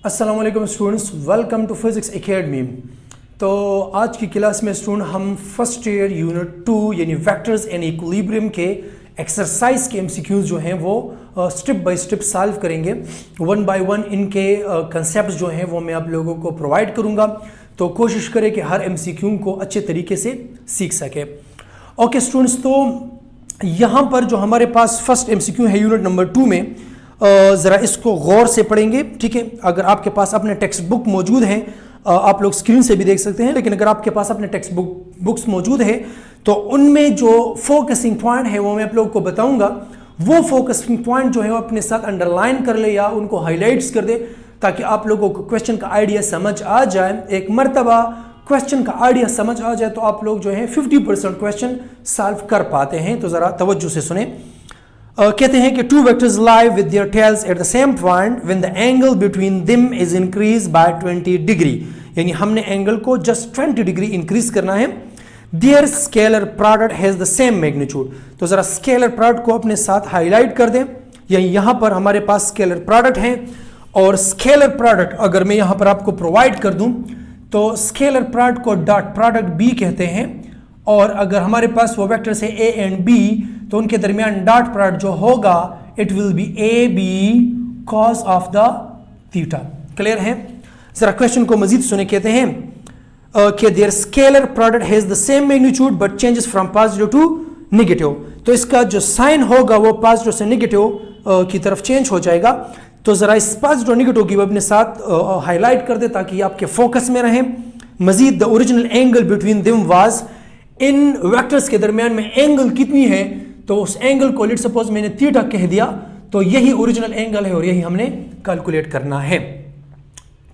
अस्सलाम वालेकुम students, welcome to physics academy. तो आज की क्लास में स्टूडेंट हम फर्स्ट ईयर यूनिट 2 यानी वेक्टर्स एंड इक्विलिब्रियम के एक्सरसाइज के एमसीक्यूज जो हैं वो स्टेप बाय स्टेप सॉल्व करेंगे। वन बाय वन इनके कंसेप्ट जो हैं वो मैं आप लोगों को प्रोवाइड करूंगा, तो कोशिश करें कि हर एमसीक्यू को अच्छे तरीके से सीख सके। ओके स्टूडेंट्स, तो यहाँ पर जो हमारे पास फर्स्ट एमसीक्यू है यूनिट नंबर 2 में, ज़रा इसको गौर से पढ़ेंगे, ठीक है। अगर आपके पास अपने टेक्स्ट बुक मौजूद हैं, आप लोग स्क्रीन से भी देख सकते हैं, लेकिन अगर आपके पास अपने टेक्स्ट बुक्स मौजूद है तो उनमें जो फोकसिंग पॉइंट है वो मैं आप लोगों को बताऊंगा। वो फोकसिंग पॉइंट जो है वो अपने साथ अंडरलाइन कर ले या उनको हाईलाइट्स कर दे, ताकि आप लोगों को क्वेश्चन का आइडिया समझ आ जाए। एक मरतबा क्वेश्चन का आइडिया समझ आ जाए तो आप लोग जो है 50% क्वेश्चन सॉल्व कर पाते हैं। तो ज़रा तवज्जो से सुने। कहते हैं कि two vectors lie with their tales at the same point when the angle between them is increase by 20 degree, यानी हमने एंगल को जस्ट 20 डिग्री इंक्रीज करना है। Their scalar product has the same magnitude. तो जरा स्केलर प्रोडक्ट को अपने साथ हाईलाइट कर दें। यहाँ पर हमारे पास स्केलर प्रोडक्ट है, और स्केलर प्रोडक्ट अगर मैं यहाँ पर आपको प्रोवाइड कर दूं तो स्केलर प्रोडक्ट को डॉट प्रोडक्ट बी कहते हैं, और अगर हमारे पास वो वेक्टर्स है ए एंड बी तो उनके दरमियान डॉट प्रोडक्ट जो होगा it will be A B cos of the theta. Clear है? जरा क्वेश्चन को मजीद सुने। कहते हैं कि their scalar product has the same magnitude but changes from positive to negative. तो इसका जो साइन होगा वो पॉजिटिव से नेगेटिव की तरफ चेंज हो जाएगा। तो जरा इस पॉजिटिव नेगेटिव की अपने साथ हाईलाइट कर दे ताकि आपके फोकस में रहे। मजीद the original angle between them was, इन वेक्टर्स के दरमियान में एंगल कितनी है, तो उस एंगल को लेट सपोज मैंने थीटा कह दिया, तो यही ओरिजिनल एंगल है और यही हमने कैलकुलेट करना है।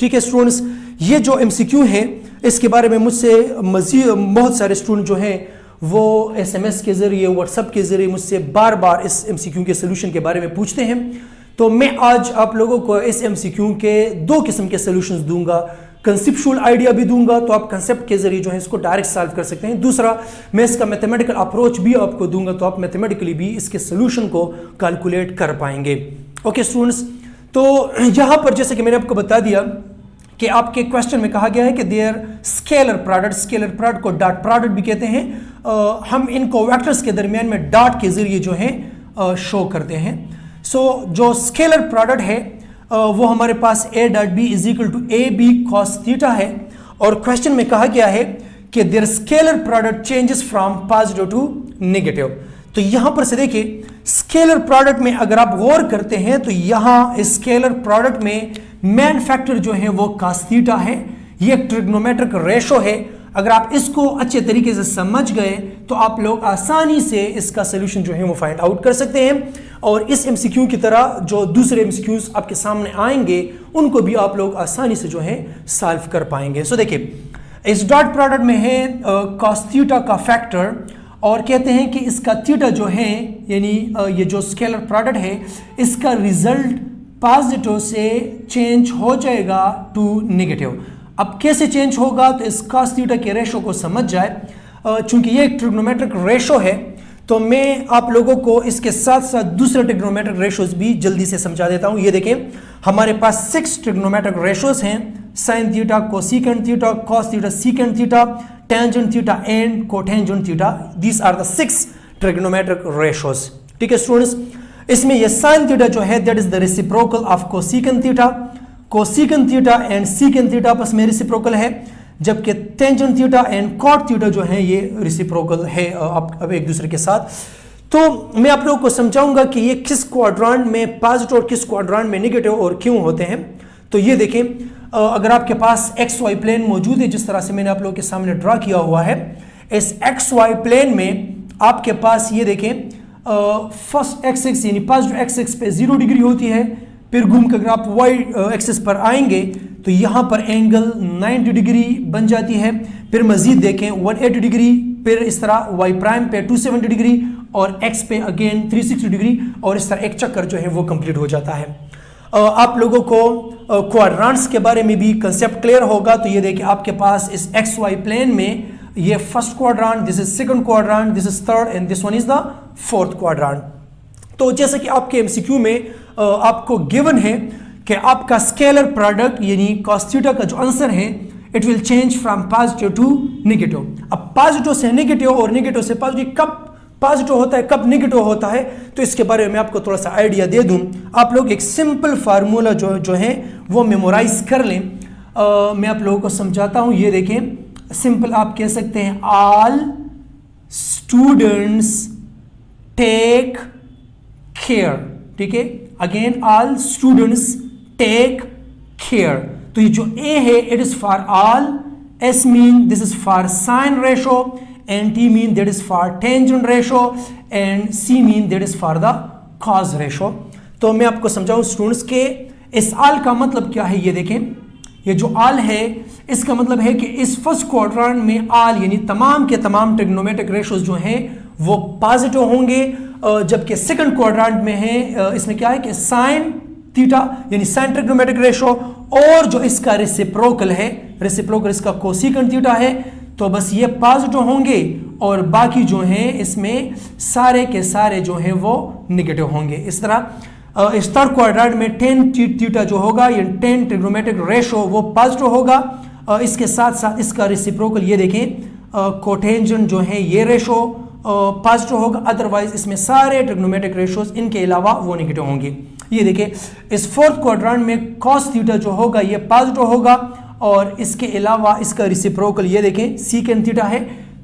ठीक है स्टूडेंट्स, ये जो एमसीक्यू है इसके बारे में मुझसे मजीद बहुत सारे स्टूडेंट जो हैं वो एसएमएस के जरिए, व्हाट्सएप के जरिए मुझसे बार बार इस एमसीक्यू के सोल्यूशन के बारे में पूछते हैं। तो मैं आज आप लोगों को इस एमसीक्यू के दो किस्म के सोल्यूशंस दूंगा। कंसेप्चुअल आइडिया भी दूंगा तो आप कंसेप्ट के जरिए जो है इसको डायरेक्ट सॉल्व कर सकते हैं। दूसरा, मैं इसका मैथमेटिकल अप्रोच भी आपको दूंगा तो आप मैथमेटिकली भी इसके सोल्यूशन को कैलकुलेट कर पाएंगे। ओके स्टूडेंट्स, तो यहाँ पर जैसे कि मैंने आपको बता दिया कि आपके क्वेश्चन में कहा गया है कि देयर स्केलर प्रोडक्ट को डॉट प्रोडक्ट भी कहते हैं। हम इनको वेक्टर्स के दरमियान में डॉट के जरिए जो है शो करते हैं। सो जो स्केलर प्रोडक्ट है वो हमारे पास a dot B is equal to A B cos theta है, और क्वेश्चन में कहा गया है कि their scalar product changes from positive to negative. तो यहां पर से देखिए स्केलर प्रोडक्ट में अगर आप गौर करते हैं तो यहां स्केलर प्रोडक्ट में मेन फैक्टर जो है वो कॉस थीटा है। ये एक ट्रिग्नोमेट्रिक रेशो है। अगर आप इसको अच्छे तरीके से समझ गए तो आप लोग आसानी से इसका सोल्यूशन जो है वो फाइंड आउट कर सकते हैं, और इस एमसीक्यू की तरह जो दूसरे एमसीक्यूज आपके सामने आएंगे उनको भी आप लोग आसानी से जो है सॉल्व कर पाएंगे। सो देखिए, इस डॉट प्रोडक्ट में है कॉस थीटा का फैक्टर, और कहते हैं कि इसका थीटा जो है यानी ये जो स्केलर प्रोडक्ट है इसका रिजल्ट पॉजिटिव से चेंज हो जाएगा टू नेगेटिव। अब कैसे चेंज होगा, तो इस कॉस थीटा के रेशो को समझ जाए। चूंकि ये एक ट्रिग्नोमेट्रिक रेशो है तो मैं आप लोगों को इसके साथ साथ दूसरे ट्रिग्नोमेट्रिक रेशोज भी जल्दी से समझा देता हूं। ये देखें, हमारे पास 6 ट्रिग्नोमेट्रिक रेशोज हैं। Sine theta, cosecant theta, cos theta, secant theta, tangent theta and cotangent theta. These are the 6 trigonometric ratios. ठीक है स्टूडेंट्स, इसमें ये साइन थीटा जो है that is the reciprocal of cosecant theta. Cosecant theta and secant theta आपस में reciprocal है, जबकि tangent theta and cot theta जो है ये रेसिप्रोकल है अब एक दूसरे के साथ। तो मैं आप लोगों को समझाऊंगा कि ये किस क्वाड्रेंट में पॉजिटिव और किस क्वाड्रेंट में नेगेटिव और क्यों होते हैं। तो ये देखें, अगर आपके पास एक्स वाई प्लेन मौजूद है जिस तरह से मैंने आप लोगों के सामने ड्रा किया हुआ है, इस एक्स वाई प्लेन में आपके पास ये देखें फर्स्ट एक्स एक्स यानी पॉजिटिव एक्स एक्स पे 0 डिग्री होती है। फिर घूम कर अगर आप वाई एक्सिस पर आएंगे तो यहाँ पर एंगल 90 डिग्री बन जाती है। फिर मजीद देखें 180 डिग्री, फिर इस तरह वाई प्राइम पे 270 डिग्री और एक्स पे अगेन 360 डिग्री, और इस तरह एक चक्कर जो है वो कंप्लीट हो जाता है। आप लोगों को क्वाड्रेंट्स के बारे में भी कंसेप्ट क्लियर होगा। तो ये देखिए, आपके पास इस एक्स वाई प्लेन में ये first quadrant, this is second quadrant, this is third and this one is the fourth quadrant. तो जैसे कि आपके एमसीक्यू में आपको गिवन है कि आपका स्केलर प्रोडक्ट यानी cos थीटा का जो आंसर है it will change from positive to negative. अब पॉजिटिव से नेगेटिव और नेगेटिव से पॉजिटिव कब पॉजिटिव होता है कब नेगेटिव होता है, तो इसके बारे में आपको थोड़ा सा आइडिया दे दूं। आप लोग एक सिंपल फार्मूला जो है वो मेमोराइज कर लें। मैं आप लोगों को समझाता हूं। ये देखें, सिंपल आप कह सकते हैं ऑल स्टूडेंट्स टेक केयर। ठीक है, again all students take care. तो ये जो ए है it is for all, S mean this is for sine ratio, and T mean that is for tangent ratio and C mean that is for the cos ratio। तो मैं आपको समझाऊं students के इस आल का मतलब क्या है। ये देखें, ये जो आल है इसका मतलब है कि इस फर्स्ट क्वाड्रेंट में आल यानी तमाम के तमाम ट्रिग्नोमेट्रिक रेशोज जो हैं वो पॉजिटिव होंगे, जबकि सेकंड क्वाड्रेंट में है इसमें क्या है कि साइन थीटा यानी साइन ट्रिग्नोमेट्रिक रेशो और जो इसका रेसिप्रोकल है, रेसिप्रोकल इसका कोसेकेंट थीटा है, तो बस ये पॉजिटिव होंगे और बाकी जो हैं इसमें सारे के सारे जो हैं वो नेगेटिव होंगे। इस तरह इस थर्ड क्वाड्रेंट में टेन थीटा जो होगा ये टेन ट्रिग्नोमेट्रिक रेशो वो पॉजिटिव होगा। इसके साथ साथ इसका रेसिप्रोकल ये देखें कोटेंजेंट जो है ये रेशो पॉजिटिव होगा, अदरवाइज इसमें सारे ट्रिग्नोमेट्रिक रेशोज इनके अलावा वो नेगेटिव होंगे। ये देखिए इस फोर्थ क्वाड्रेंट में कॉस थीटा जो होगा ये पॉजिटिव होगा और इसके अलावा इसका रेसिप्रोकल ये देखें सीकेंट थीटा है,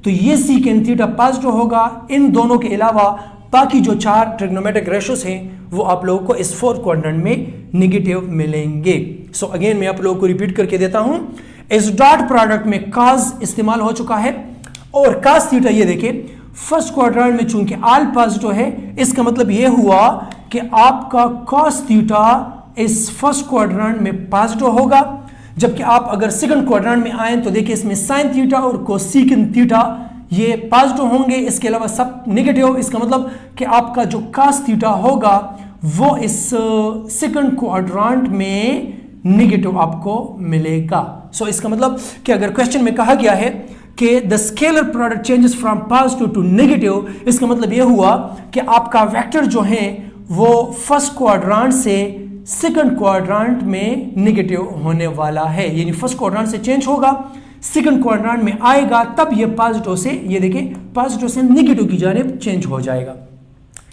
तो ये सीकेंट थीटा पॉजिटिव होगा। इन दोनों के अलावा बाकी जो चार ट्रिग्नोमेट्रिक रेशोस हैं वो आप लोगों को इस फोर्थ क्वाड्रेंट में नेगेटिव मिलेंगे। सो अगेन मैं आप लोगों को रिपीट करके देता हूं, इस डॉट प्रोडक्ट में cos इस्तेमाल हो चुका है और cos थीटा ये देखें फर्स्ट क्वाड्रेंट में चूंकि आल पॉजिटिव है, इसका मतलब ये हुआ कि आपका cos थीटा इस फर्स्ट क्वाड्रेंट में पॉजिटिव होगा, जबकि आप अगर सेकंड क्वाड्रेंट में आए तो देखिए इसमें साइन थीटा और कोसेकेंट थीटा ये पॉजिटिव होंगे, इसके अलावा सब नेगेटिव। इसका मतलब कि आपका जो cos थीटा होगा वो इस सेकंड क्वाड्रेंट में नेगेटिव आपको मिलेगा। सो इसका मतलब कि अगर क्वेश्चन में कहा गया है कि the scalar product changes from positive to negative, इसका मतलब यह हुआ कि आपका वेक्टर जो है वो फर्स्ट क्वाड्रेंट से सेकंड क्वाड्रेंट में नेगेटिव होने वाला है, यानी फर्स्ट क्वाड्रेंट से चेंज होगा सेकंड क्वाड्रेंट में आएगा, तब ये पॉजिटिव से ये देखिए पॉजिटिव से नेगेटिव की जानिब चेंज हो जाएगा।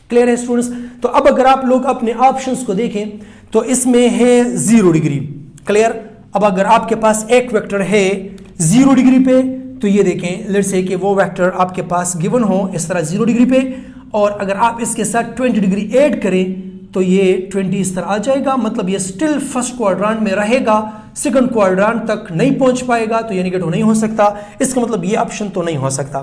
क्लियर है स्टूडेंट्स? तो अब अगर आप लोग अपने ऑप्शंस को देखें तो इसमें है 0 डिग्री। क्लियर? अब अगर आपके पास एक वेक्टर है 0 डिग्री पे तो ये देखें लेट्स से कि वो वेक्टर आपके पास गिवन हो इस तरह 0 डिग्री पे, और अगर आप इसके साथ 20 डिग्री ऐड करें तो ये 20 इस तरह आ जाएगा, मतलब ये स्टिल फर्स्ट क्वाड्रेंट में रहेगा, सेकंड क्वाड्रेंट तक नहीं पहुंच पाएगा, तो ये नेगेटिव नहीं हो सकता। इसका मतलब ये ऑप्शन तो नहीं हो सकता।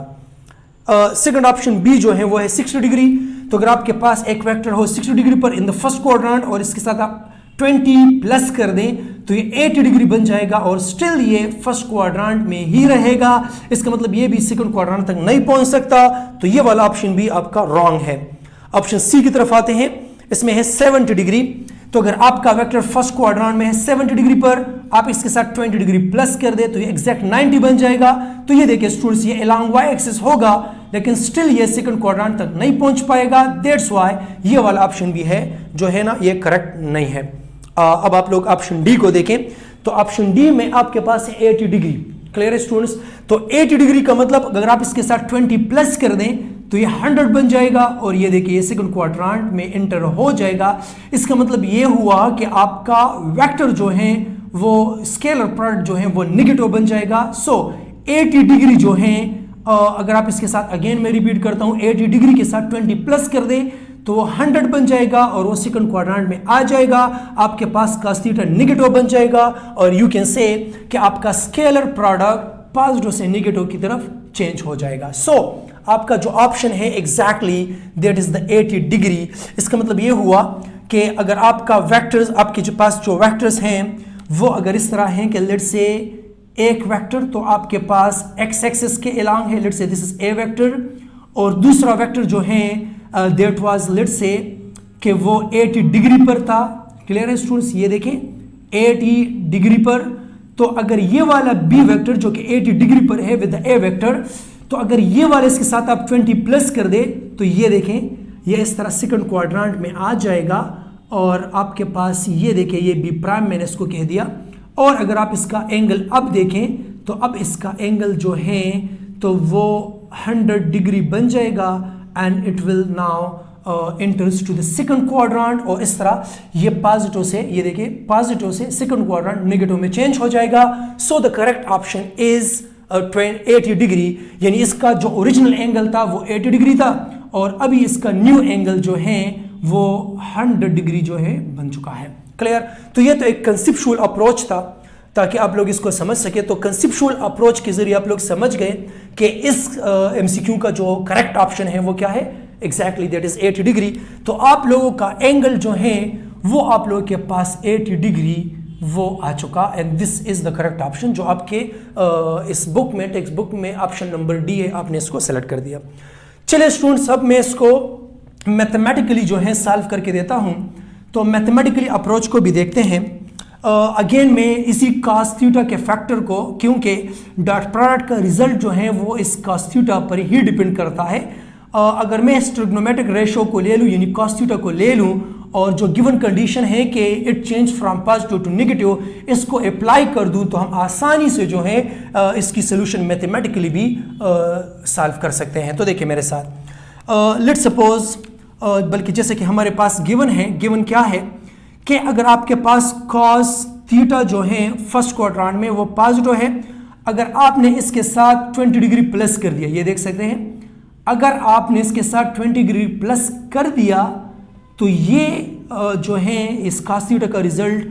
सेकंड ऑप्शन बी जो है वो है 60 डिग्री। तो अगर आपके पास एक वेक्टर हो 60 डिग्री पर इन द फर्स्ट क्वाड्रेंट और इसके साथ आप 20 प्लस कर दें तो ये 80 डिग्री बन जाएगा और स्टिल ये फर्स्ट क्वाड्रेंट में ही रहेगा। इसका मतलब ये भी सेकंड क्वाड्रेंट तक नहीं पहुंच सकता, तो ये वाला ऑप्शन भी आपका रॉन्ग है। ऑप्शन सी की तरफ आते हैं, इसमें है 70 डिग्री। तो अगर आपका वेक्टर फर्स्ट क्वाड्रेंट में है 70 डिग्री पर, आप इसके साथ 20 डिग्री प्लस कर दे तो ये एग्जैक्ट 90 बन जाएगा। तो ये देखिए स्टूडेंट्स ये अलोंग वाई एक्सिस होगा, लेकिन स्टिल ये सेकंड क्वाड्रेंट तक नहीं पहुंच पाएगा। दैट्स व्हाई ये वाला ऑप्शन भी है जो है ना ये करेक्ट नहीं है। अब आप लोग ऑप्शन डी को देखें तो ऑप्शन डी में आपके पास है 80 डिग्री। क्लियर है स्टूडेंट्स? तो 80 डिग्री का मतलब अगर आप इसके साथ 20 प्लस कर दें तो ये 100 बन जाएगा और ये देखिए सेकंड क्वाड्रेंट में एंटर हो जाएगा। इसका मतलब ये हुआ कि आपका वेक्टर जो है वो स्केलर प्रोडक्ट जो है वो नेगेटिव बन जाएगा। सो 80 डिग्री जो है अगर आप इसके साथ अगेन मैं रिपीट करता हूं 80 डिग्री के साथ 20 प्लस कर दें तो वो 100 बन जाएगा और वो सेकंड क्वाड्रेंट में आ जाएगा। आपके पास cos थीटा नेगेटिव बन जाएगा और यू कैन से कि आपका स्केलर प्रोडक्ट पॉजिटिव से नेगेटिव की तरफ चेंज हो जाएगा। सो आपका जो ऑप्शन है exactly that is the 80 degree. इसका मतलब ये हुआ कि अगर आपका वेक्टर्स आपके जो पास जो वेक्टर्स हैं वो अगर इस तरह हैं कि लेट्स से एक वेक्टर तो आपके पास एक्स एक्सिस के अलोंग है, let's say this is a vector, और दूसरा वेक्टर जो है दैट वाज लेट्स से कि वो 80 डिग्री पर था। क्लियर है स्टूडेंट्स? ये देखें 80 डिग्री पर, तो अगर ये वाला बी वेक्टर जो कि 80 डिग्री पर है विद ए वेक्टर, तो अगर ये वाले इसके साथ आप 20 प्लस कर दे तो ये देखें ये इस तरह सेकंड क्वाड्रेंट में आ जाएगा और आपके पास ये देखिए ये बी प्राइम मैंने इसको कह दिया। और अगर आप इसका एंगल अब देखें तो अब इसका एंगल जो है तो वो 100 डिग्री बन जाएगा and it will now enters to the second quadrant. और इस तरह ये पॉजिटिव से, ये देखिए पॉजिटिव से सेकंड क्वाड्रेंट नेगेटिव में चेंज हो जाएगा। So the correct option is 80 degree, यानी इसका जो ओरिजिनल एंगल था वो 80 डिग्री था और अभी इसका न्यू एंगल जो है वो 100 डिग्री जो है बन चुका है। क्लियर? तो ये तो एक कंसेप्चुअल अप्रोच था ताकि आप लोग इसको समझ सके। तो कंसेप्चुअल अप्रोच के जरिए आप लोग समझ गए कि इस एमसीक्यू का जो करेक्ट ऑप्शन है वो क्या है, एग्जैक्टली दैट इज 80 डिग्री। तो आप लोगों का एंगल जो है वो आप लोगों के पास 80 डिग्री वो आ चुका and this is the correct option जो आपके इस बुक में, टेक्स्ट बुक में ऑप्शन नंबर डी है, आपने इसको सेलेक्ट कर दिया। चलिए स्टूडेंट्स, अब मैं इसको मैथमेटिकली जो है सॉल्व करके देता हूं। तो मैथमेटिकली अप्रोच को भी देखते हैं। अगेन मैं इसी cos थीटा के फैक्टर को, क्योंकि डॉट प्रोडक्ट का रिजल्ट जो है वो इस cos थीटा पर ही डिपेंड करता है। अगर मैं इस ट्रिग्नोमेट्रिक रेशो को ले लूँ यानी cos थीटा को ले लूँ और जो गिवन कंडीशन है कि it change from positive to negative, इसको अप्लाई कर दूं तो हम आसानी से जो है इसकी सोल्यूशन मैथमेटिकली भी सॉल्व कर सकते हैं। तो देखिए मेरे साथ, लेट्स सपोज, बल्कि जैसे कि हमारे पास गिवन है, गिवन क्या है कि अगर आपके पास cos थीटा जो है फर्स्ट क्वाड्रेंट में वो पॉजिटिव है, अगर आपने इसके साथ 20 डिग्री प्लस कर दिया, ये देख सकते हैं, अगर आपने इसके साथ 20 डिग्री प्लस कर दिया तो ये जो है इस cos थीटा का रिजल्ट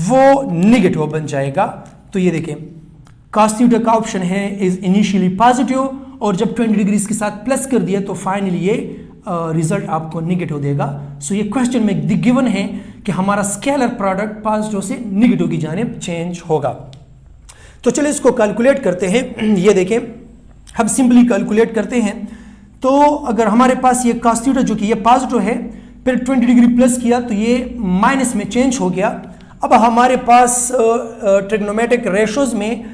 वो नेगेटिव बन जाएगा। तो ये देखें cos थीटा का ऑप्शन है इज इनिशियली पॉजिटिव और जब 20 डिग्री इसके साथ प्लस कर दिया तो फाइनली ये रिजल्ट आपको नेगेटिव देगा। सो ये क्वेश्चन में गिवन है कि हमारा स्केलर प्रोडक्ट पॉजिटिव से नेगेटिव की जानिब चेंज होगा। तो चलिए इसको कैलकुलेट करते हैं। ये देखें, हम सिंपली कैलकुलेट करते हैं। तो अगर हमारे पास ये cos थीटा जो कि ये पॉजिटिव है, फिर 20 डिग्री प्लस किया तो ये माइनस में चेंज हो गया। अब हमारे पास ट्रिग्नोमेट्रिक रेशोज में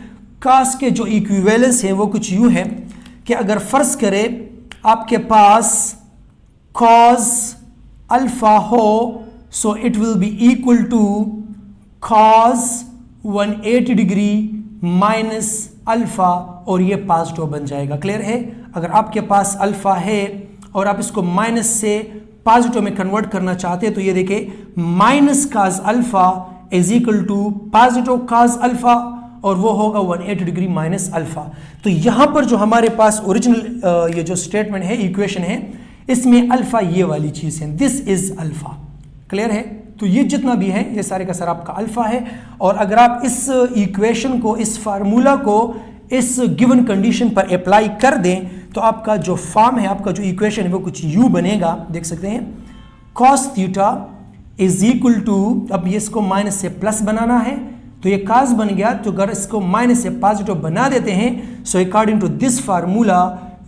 cos के जो इक्विवेलेंस हैं वो कुछ यूँ है कि अगर फर्ज करें आपके पास cos अल्फा हो, so it will be equal to cos 180 degree minus alpha और ये पॉजिटिव बन जाएगा। क्लियर है? अगर आपके पास अल्फा है और आप इसको माइनस से पॉजिटिव में कन्वर्ट करना चाहते हैं तो ये देखिए minus cos alpha is equal to positive cos alpha और वो होगा 180 डिग्री माइनस अल्फा। तो यहां पर जो हमारे पास ओरिजिनल ये जो स्टेटमेंट है, इक्वेशन है, इसमें अल्फा ये वाली चीज है, दिस इज अल्फा। क्लियर है? तो ये जितना भी है ये सारे का सारा आपका अल्फा है। और अगर आप इस इक्वेशन को, इस फार्मूला को इस गिवन कंडीशन पर अप्लाई कर दें तो आपका जो फॉर्म है, आपका जो इक्वेशन है वो कुछ यू बनेगा, देख सकते हैं, cos theta is equal to, अब ये इसको माइनस से प्लस बनाना है तो ये cos बन गया। तो अगर इसको माइनस से पॉजिटिव बना देते हैं so according to this formula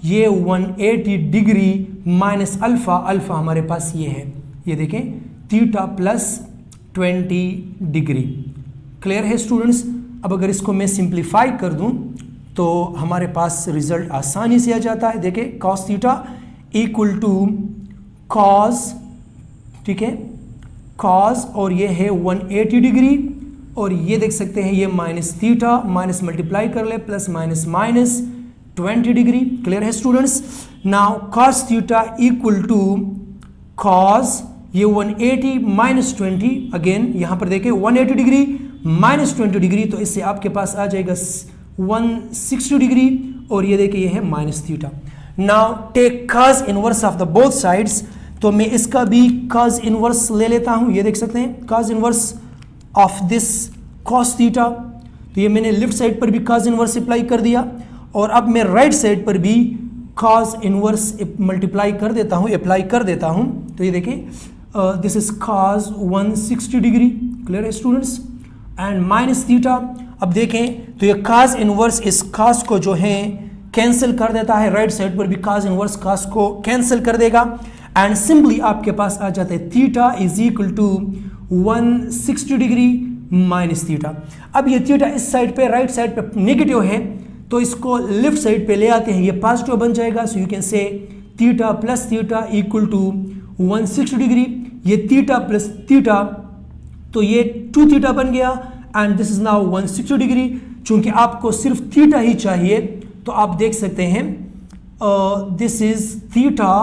ये 180 डिग्री माइनस अल्फा, अल्फा हमारे पास ये है, ये देखें थीटा प्लस 20 डिग्री। क्लियर है स्टूडेंट्स? अब अगर इसको मैं सिंप्लीफाई कर दूं तो हमारे पास रिजल्ट आसानी से आ जाता है। देखिए cos theta equal to cos, ठीक है, cos और ये है 180 डिग्री और ये देख सकते हैं ये माइनस थीटा, माइनस मल्टीप्लाई कर ले, plus minus minus 20 degree. Clear है students? Now cos theta equal to cos ये 180 माइनस 20, अगेन यहां पर देखिए 180 डिग्री माइनस 20 डिग्री, तो इससे आपके पास आ जाएगा 160 डिग्री और ये देखिए ये है minus theta. Now take cos inverse of the both sides, तो मैं इसका भी cos इनवर्स ले लेता हूं। ये देख सकते हैं cos inverse of this cos theta, तो ये मैंने लेफ्ट साइड पर भी cos इनवर्स अप्लाई कर दिया और अब मैं राइट साइड पर भी cos इनवर्स मल्टीप्लाई कर देता हूं, अप्लाई कर देता हूं। तो ये देखिए this is cos 160 degree. Clear है स्टूडेंट्स? एंड माइनस थीटा, अब देखें तो ये cos इनवर्स इस cos को जो है कैंसिल कर देता है, राइट साइड पर भी cos इनवर्स cos को कैंसिल कर देगा एंड सिंपली आपके पास आ जाता है theta is equal to 160 degree minus theta. अब ये थीटा इस साइड पे, राइट साइड पे नेगेटिव है तो इसको लेफ्ट साइड पे ले आते हैं, ये पॉजिटिव बन जाएगा। So you can say theta plus theta equal to 160 degree. ये थीटा प्लस थीटा, तो ये 2 थीटा बन गया and this is now 160 degree. चूंकि आपको सिर्फ थीटा ही चाहिए तो आप देख सकते हैं दिस इज थीटा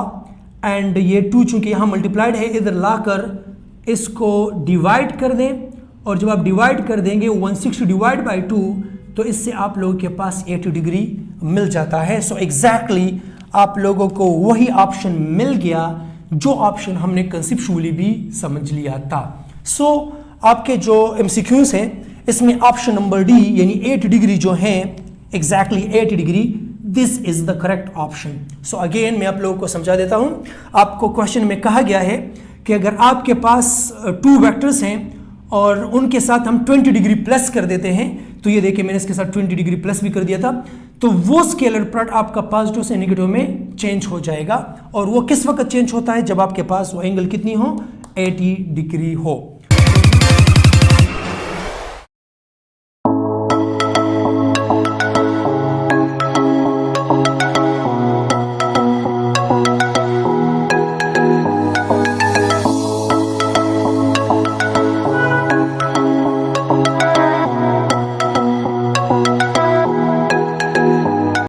एंड ये 2 चूंकि यहाँ मल्टीप्लाइड है, इधर लाकर इसको डिवाइड कर दें और जब आप डिवाइड कर देंगे 160 डिवाइड बाई 2 तो इससे आप लोगों के पास 80 डिग्री मिल जाता है। सो एग्जैक्टली आप लोगों को वही ऑप्शन मिल गया जो ऑप्शन हमने कंसेप्चुअली भी समझ लिया था। सो आपके जो एमसीक्यूज हैं इसमें ऑप्शन नंबर डी यानी 8 डिग्री जो है exactly 8 degree, this is the correct option. So again मैं आप लोगों को समझा देता हूं। आपको क्वेश्चन में कहा गया है कि अगर आपके पास 2 वेक्टर्स हैं और उनके साथ हम 20 डिग्री प्लस कर देते हैं, तो ये देखिए मैंने इसके साथ 20 डिग्री प्लस भी कर दिया था, तो वो स्केलर प्रोडक्ट आपका पॉजिटिव से नेगेटिव में चेंज हो जाएगा। और वो किस वक्त चेंज होता है? जब आपके पास वो एंगल कितनी हो, 80 डिग्री हो।